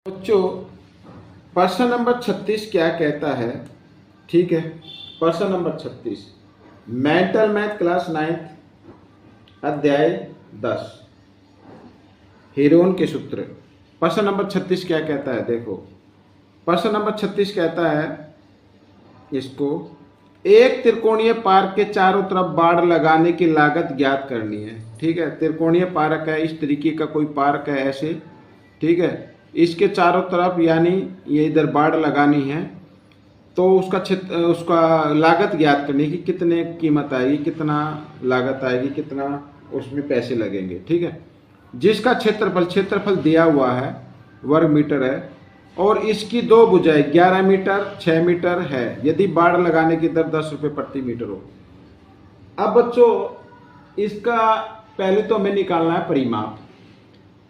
बच्चों, प्रश्न नंबर 36 क्या कहता है? ठीक है, प्रश्न नंबर 36 मेंटल मैथ क्लास 9 अध्याय 10 हीरोन के सूत्र। प्रश्न नंबर 36 क्या कहता है? देखो, प्रश्न नंबर 36 कहता है इसको, एक त्रिकोणीय पार्क के चारों तरफ बाड़ लगाने की लागत ज्ञात करनी है। ठीक है, त्रिकोणीय पार्क है, इस तरीके का कोई पार्क है ऐसे। ठीक है, इसके चारों तरफ यानी ये इधर बाड़ लगानी है, तो उसका लागत ज्ञात करनी कि कितने कीमत आएगी, कितना लागत आएगी, कितना उसमें पैसे लगेंगे। ठीक है, जिसका क्षेत्रफल दिया हुआ है, वर्ग मीटर है, और इसकी दो भुजाएं 11 मीटर 6 मीटर है, यदि बाड़ लगाने की दर 10 रुपये प्रति मीटर हो। अब बच्चों, इसका पहले तो हमें निकालना है परिमाप,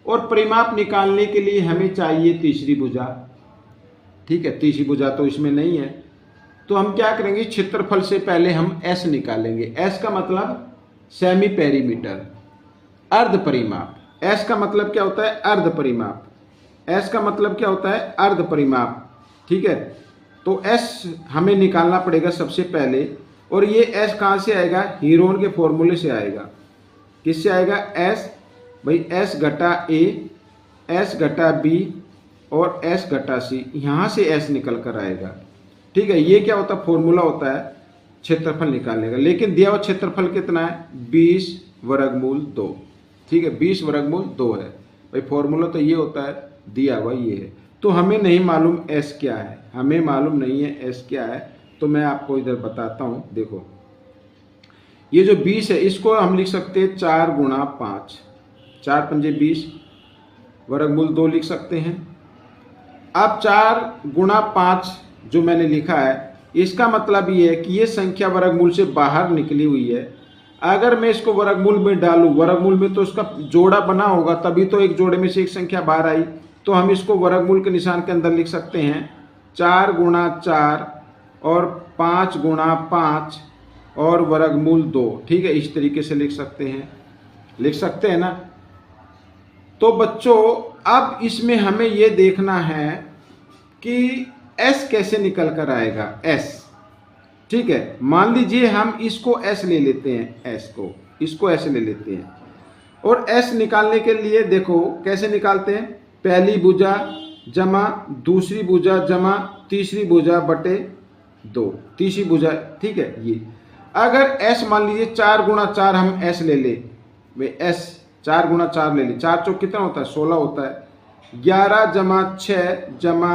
और परिमाप निकालने के लिए हमें चाहिए तीसरी भुजा। ठीक है, तीसरी भुजा तो इसमें नहीं है, तो हम क्या करेंगे, क्षेत्रफल से पहले हम एस निकालेंगे। एस का मतलब सेमी पेरीमीटर, अर्ध परिमाप। एस का मतलब क्या होता है? अर्ध परिमाप। एस का मतलब क्या होता है? अर्ध परिमाप। ठीक है, तो एस हमें निकालना पड़ेगा सबसे पहले, और ये एस कहाँ से आएगा? हीरोन के फॉर्मूले से आएगा। किससे आएगा? एस भाई एस घटा ए, एस घटा बी और एस घटा सी, यहाँ से एस निकल कर आएगा। ठीक है, ये क्या होता है? फॉर्मूला होता है क्षेत्रफल निकालने का। लेकिन दिया हुआ क्षेत्रफल कितना है? 20 वर्गमूल 2। ठीक है, 20 वर्गमूल 2 है भाई। फॉर्मूला तो ये होता है, दिया हुआ ये है, तो हमें नहीं मालूम एस क्या है, हमें मालूम नहीं है एस क्या है। तो मैं आपको इधर बताता हूँ। देखो, ये जो 20 है, इसको हम लिख सकते हैं 4 गुणा 5, 4 पंजे 20 वर्गमूल 2 लिख सकते हैं। अब 4 गुणा 5 जो मैंने लिखा है, इसका मतलब ये है कि ये संख्या वर्गमूल से बाहर निकली हुई है। अगर मैं इसको वर्गमूल में डालूं, वर्गमूल में तो इसका जोड़ा बना होगा, तभी तो एक जोड़े में से एक संख्या बाहर आई, तो हम इसको वर्गमूल के निशान के अंदर लिख सकते हैं 4 गुणा 4 और 5 गुणा 5 और वर्गमूल 2। ठीक है, इस तरीके से लिख सकते हैं ना। तो बच्चों, अब इसमें हमें ये देखना है कि S कैसे निकल कर आएगा। S, ठीक है, मान लीजिए हम इसको S ले लेते हैं, इसको S ले लेते हैं, और S निकालने के लिए देखो कैसे निकालते हैं। पहली भुजा जमा दूसरी भुजा जमा तीसरी भुजा बटे 2, तीसरी भुजा। ठीक है, ये अगर S मान लीजिए 4 गुणा 4 हम S ले ले, वे S 4 गुणा 4 ले ली, 4 चौक कितना होता है? 16 होता है। 11 जमा 6 जमा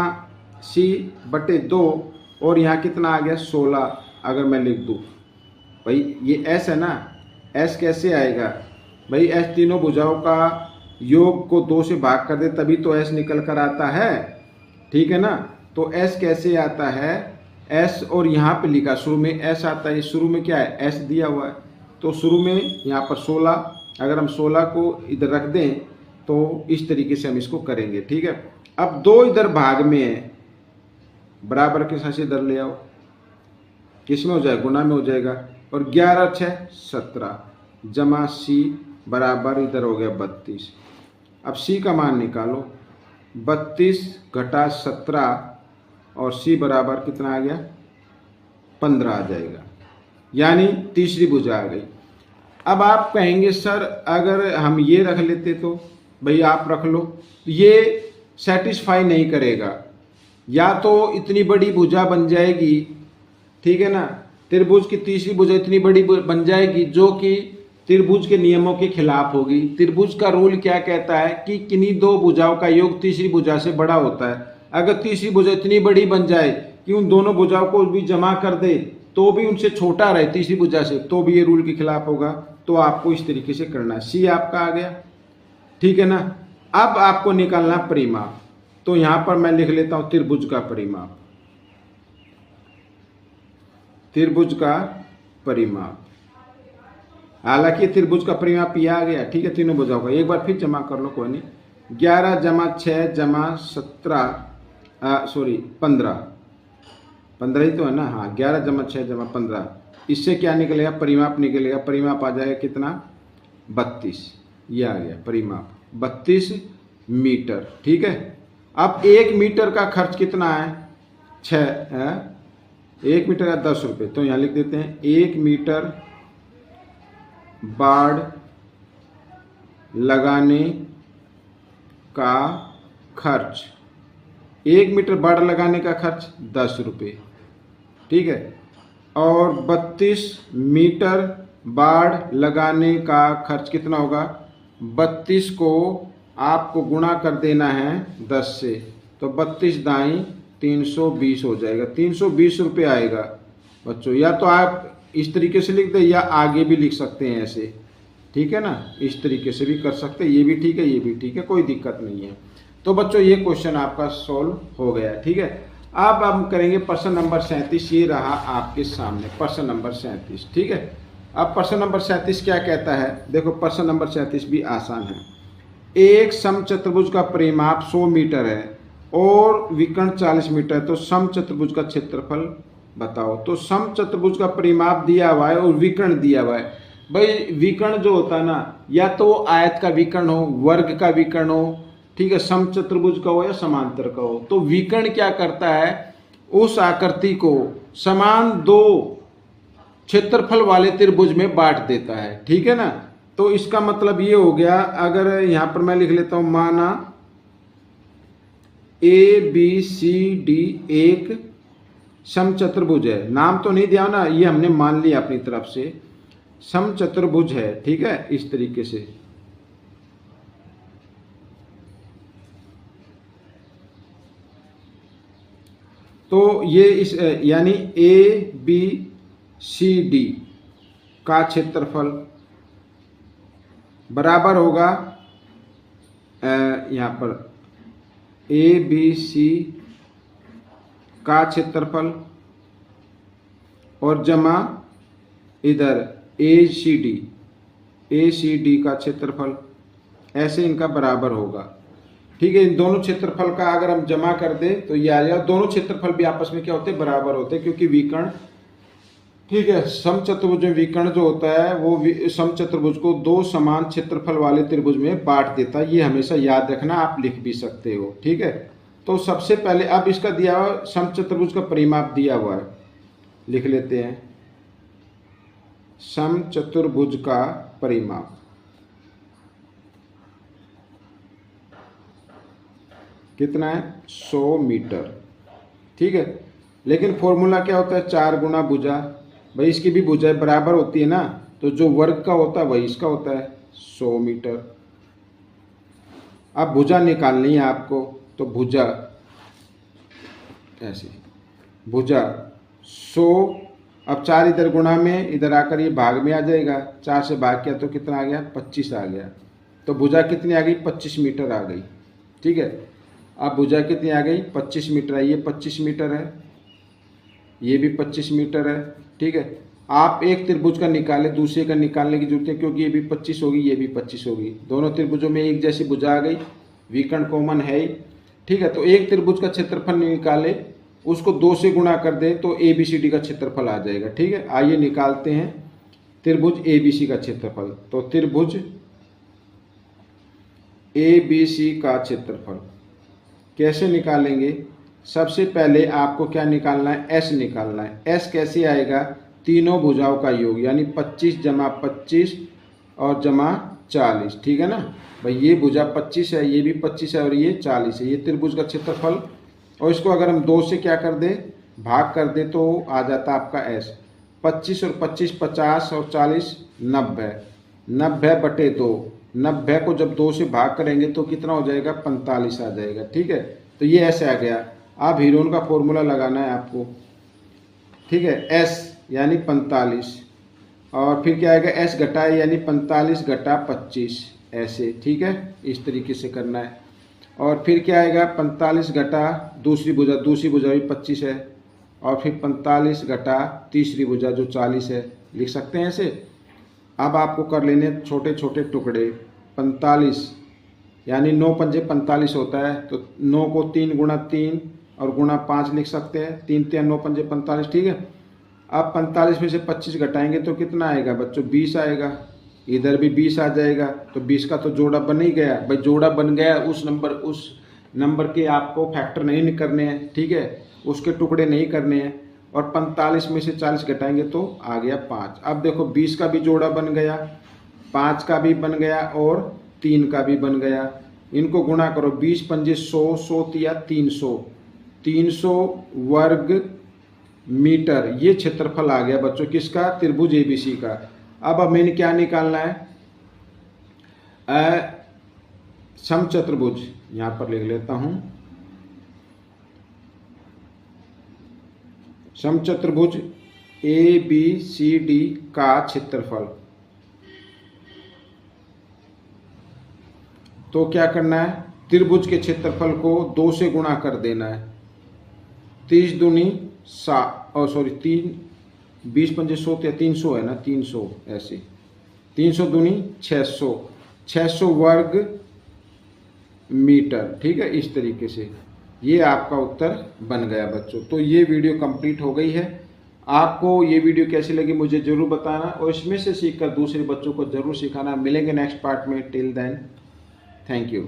सी बटे 2, और यहाँ कितना आ गया? 16। अगर मैं लिख दूँ भाई, ये एस है ना, एस कैसे आएगा भाई? एस तीनों भुजाओं का योग को 2 से भाग कर दे, तभी तो एस निकल कर आता है। ठीक है ना, तो एस कैसे आता है? एस, और यहाँ पे लिखा शुरू में एस आता है। शुरू में क्या है? एस दिया हुआ है, तो शुरू में यहाँ पर 16, अगर हम 16 को इधर रख दें तो इस तरीके से हम इसको करेंगे। ठीक है, अब 2 इधर भाग में है, बराबर के साथ इधर ले आओ, किस में हो जाएगा? गुना में हो जाएगा। और 11 6 17 जमा सी बराबर इधर हो गया 32। अब सी का मान निकालो, 32 घटा 17 और सी बराबर कितना आ गया? 15 आ जाएगा, यानी तीसरी भुजा आ गई। अब आप कहेंगे सर अगर हम ये रख लेते तो? भाई आप रख लो, ये सेटिस्फाई नहीं करेगा। या तो इतनी बड़ी भुजा बन जाएगी, ठीक है ना, त्रिभुज की तीसरी भुजा इतनी बड़ी बन जाएगी जो कि त्रिभुज के नियमों के खिलाफ होगी। त्रिभुज का रूल क्या कहता है कि किन्हीं 2 भुजाओं का योग तीसरी भुजा से बड़ा होता है। अगर तीसरी भुजा इतनी बड़ी बन जाए कि उन दोनों भुजाओं को भी जमा कर दे तो भी उनसे छोटा रहे तीसरी भुजा से, तो भी ये रूल के खिलाफ होगा। तो आपको इस तरीके से करना है। सी आपका आ गया, ठीक है ना। अब आपको निकालना परिमाप, तो यहां पर मैं लिख लेता हूं त्रिभुज का परिमाप, त्रिभुज का परिमाप। हालांकि त्रिभुज का परिमाप ये आ गया। ठीक है, तीनों भुजाओं का। एक बार फिर जमा कर लो, कोई नहीं। 11 जमा 6 जमा 17 सॉरी 15 ही तो है ना। हाँ, 11 जमा 6 जमा 15, इससे क्या निकलेगा? परिमाप निकलेगा। परिमाप आ जाएगा कितना? 32। ये आ गया परिमाप, 32 मीटर। ठीक है, अब 1 मीटर का खर्च कितना है? 6, 1 मीटर का 10 रुपये, तो यहाँ लिख देते हैं 1 मीटर बाड़ लगाने का खर्च, 1 मीटर बाड़ लगाने का खर्च 10 रुपये, ठीक है। और 32 मीटर बाड़ लगाने का खर्च कितना होगा? 32 को आपको गुणा कर देना है 10 से, तो 32 दाई 320 हो जाएगा, 320 रुपये आएगा बच्चों। या तो आप इस तरीके से लिख दें या आगे भी लिख सकते हैं ऐसे, ठीक है ना, इस तरीके से भी कर सकते हैं, ये भी ठीक है, ये भी ठीक है, कोई दिक्कत नहीं है। तो बच्चों ये क्वेश्चन आपका सॉल्व हो गया, ठीक है। अब हम करेंगे प्रश्न नंबर 37, ये रहा आपके सामने प्रश्न नंबर 37, ठीक है। अब प्रश्न नंबर 37 क्या कहता है? देखो प्रश्न नंबर 37 भी आसान है। एक समचतुर्भुज का परिमाप 100 मीटर है और विकर्ण 40 मीटर है, तो समचतुर्भुज का क्षेत्रफल बताओ। तो समचतुर्भुज का परिमाप दिया हुआ है और विकर्ण दिया हुआ है। भाई विकर्ण जो होता है ना, या तो वो आयत का विकर्ण हो, वर्ग का विकर्ण हो, ठीक है, समचतुर्भुज का हो या समांतर का हो। तो विकर्ण क्या करता है? उस आकृति को समान 2 क्षेत्रफल वाले त्रिभुज में बांट देता है, ठीक है ना। तो इसका मतलब ये हो गया, अगर यहां पर मैं लिख लेता हूं, माना ABCD एक समचतुर्भुज है, नाम तो नहीं दिया ना, ये हमने मान लिया अपनी तरफ से, समचतुर्भुज है, ठीक है, इस तरीके से। तो ये इस यानी ABCD का क्षेत्रफल बराबर होगा यहाँ पर ABC का क्षेत्रफल और जमा इधर ACD का क्षेत्रफल, ऐसे इनका बराबर होगा, ठीक है। इन दोनों क्षेत्रफल का अगर हम जमा कर दें तो ये आ जाएगा। दोनों क्षेत्रफल भी आपस में क्या होते हैं? बराबर होते हैं, क्योंकि विकर्ण, ठीक है, समचतुर्भुज में विकर्ण जो होता है वो समचतुर्भुज को 2 समान क्षेत्रफल वाले त्रिभुज में बांट देता है। ये हमेशा याद रखना, आप लिख भी सकते हो, ठीक है। तो सबसे पहले अब इसका दिया हुआ समचतुर्भुज का परिमाप दिया हुआ है, लिख लेते हैं समचतुर्भुज का परिमाप। कितना है? 100 मीटर, ठीक है। लेकिन फॉर्मूला क्या होता है? 4 गुना भुजा। भाई इसकी भी भुजाएं बराबर होती है ना, तो जो वर्ग का होता है वही इसका होता है, 100 मीटर। अब भुजा निकालनी है आपको, तो भुजा ऐसे, भुजा 100, अब 4 इधर गुणा में, इधर आकर ये भाग में आ जाएगा, 4 से भाग किया तो कितना आ गया? 25 आ गया। तो भुजा कितनी आ गई? 25 मीटर आ गई, ठीक है। अब भुजा कितनी आ गई? 25 मीटर है। ये 25 मीटर है, ये भी 25 मीटर है, ठीक है। आप एक त्रिभुज का निकाले, दूसरे का निकालने की जरूरत है, क्योंकि ये भी 25 होगी, ये भी 25 होगी। दोनों त्रिभुजों में एक जैसी भुजा आ गई, विकर्ण कॉमन है ही, ठीक है। तो एक त्रिभुज का क्षेत्रफल निकाले, उसको 2 से गुणा कर दे तो ABCD का क्षेत्रफल आ जाएगा, ठीक है। आइए निकालते हैं त्रिभुज ABC का क्षेत्रफल। तो त्रिभुज ABC का क्षेत्रफल कैसे निकालेंगे? सबसे पहले आपको क्या निकालना है? S निकालना है। S कैसे आएगा? तीनों भुजाओं का योग, यानी 25 जमा 25 और जमा 40, ठीक है ना। भाई ये भुजा 25 है, ये भी 25 है और ये 40 है, ये त्रिभुज का क्षेत्रफल। और इसको अगर हम 2 से क्या कर दें? भाग कर दे, तो आ जाता आपका S। 25 और 25 50 और 40 90, 90 बटे 2, 90 को जब 2 से भाग करेंगे तो कितना हो जाएगा? 45 आ जाएगा, ठीक है। तो ये ऐसे आ गया। अब हीरोन का फॉर्मूला लगाना है आपको, ठीक है। S यानी 45, और फिर क्या आएगा? S घटाए यानी 45 घटा 25, ऐसे, ठीक है, इस तरीके से करना है। और फिर क्या आएगा? 45 घटा दूसरी भुजा भी 25 है, और फिर 45 घटा तीसरी भुजा जो 40 है, लिख सकते हैं ऐसे। अब आपको कर लेने छोटे छोटे टुकड़े। 45 यानी 9 पंजे 45 होता है, तो 9 को 3 गुणा 3 और गुणा 5 लिख सकते हैं। 3 3 9 पंजे 45, ठीक है। अब 45 में से 25 घटाएंगे तो कितना आएगा बच्चों? 20 आएगा। इधर भी 20 आ जाएगा, तो 20 का तो जोड़ा बन ही गया। भाई जोड़ा बन गया, उस नंबर, उस नंबर के आपको फैक्टर नहीं करने हैं, ठीक है, उसके टुकड़े नहीं करने हैं। और 45 में से 40 घटाएंगे तो आ गया 5। अब देखो 20 का भी जोड़ा बन गया, 5 का भी बन गया और 3 का भी बन गया। इनको गुणा करो, 20 पंजे 100, 100 तिया 300, 300 वर्ग मीटर। ये क्षेत्रफल आ गया बच्चों किसका, त्रिभुज एबीसी का। अब मैंने क्या निकालना है, समचतुर्भुज, यहां पर लिख लेता हूं, समचतुर्भुज ए बी सी डी का क्षेत्रफल। तो क्या करना है, त्रिभुज के क्षेत्रफल को 2 से गुणा कर देना है। 30 दूनी 20 पंजे 100 या 300 है ना, 300 ऐसे, 300 दूनी 600, 600 वर्ग मीटर, ठीक है। इस तरीके से ये आपका उत्तर बन गया बच्चों। तो ये वीडियो कंप्लीट हो गई है। आपको ये वीडियो कैसी लगी मुझे जरूर बताना और इसमें से सीखकर दूसरे बच्चों को जरूर सिखाना। मिलेंगे नेक्स्ट पार्ट में, टिल देन थैंक यू।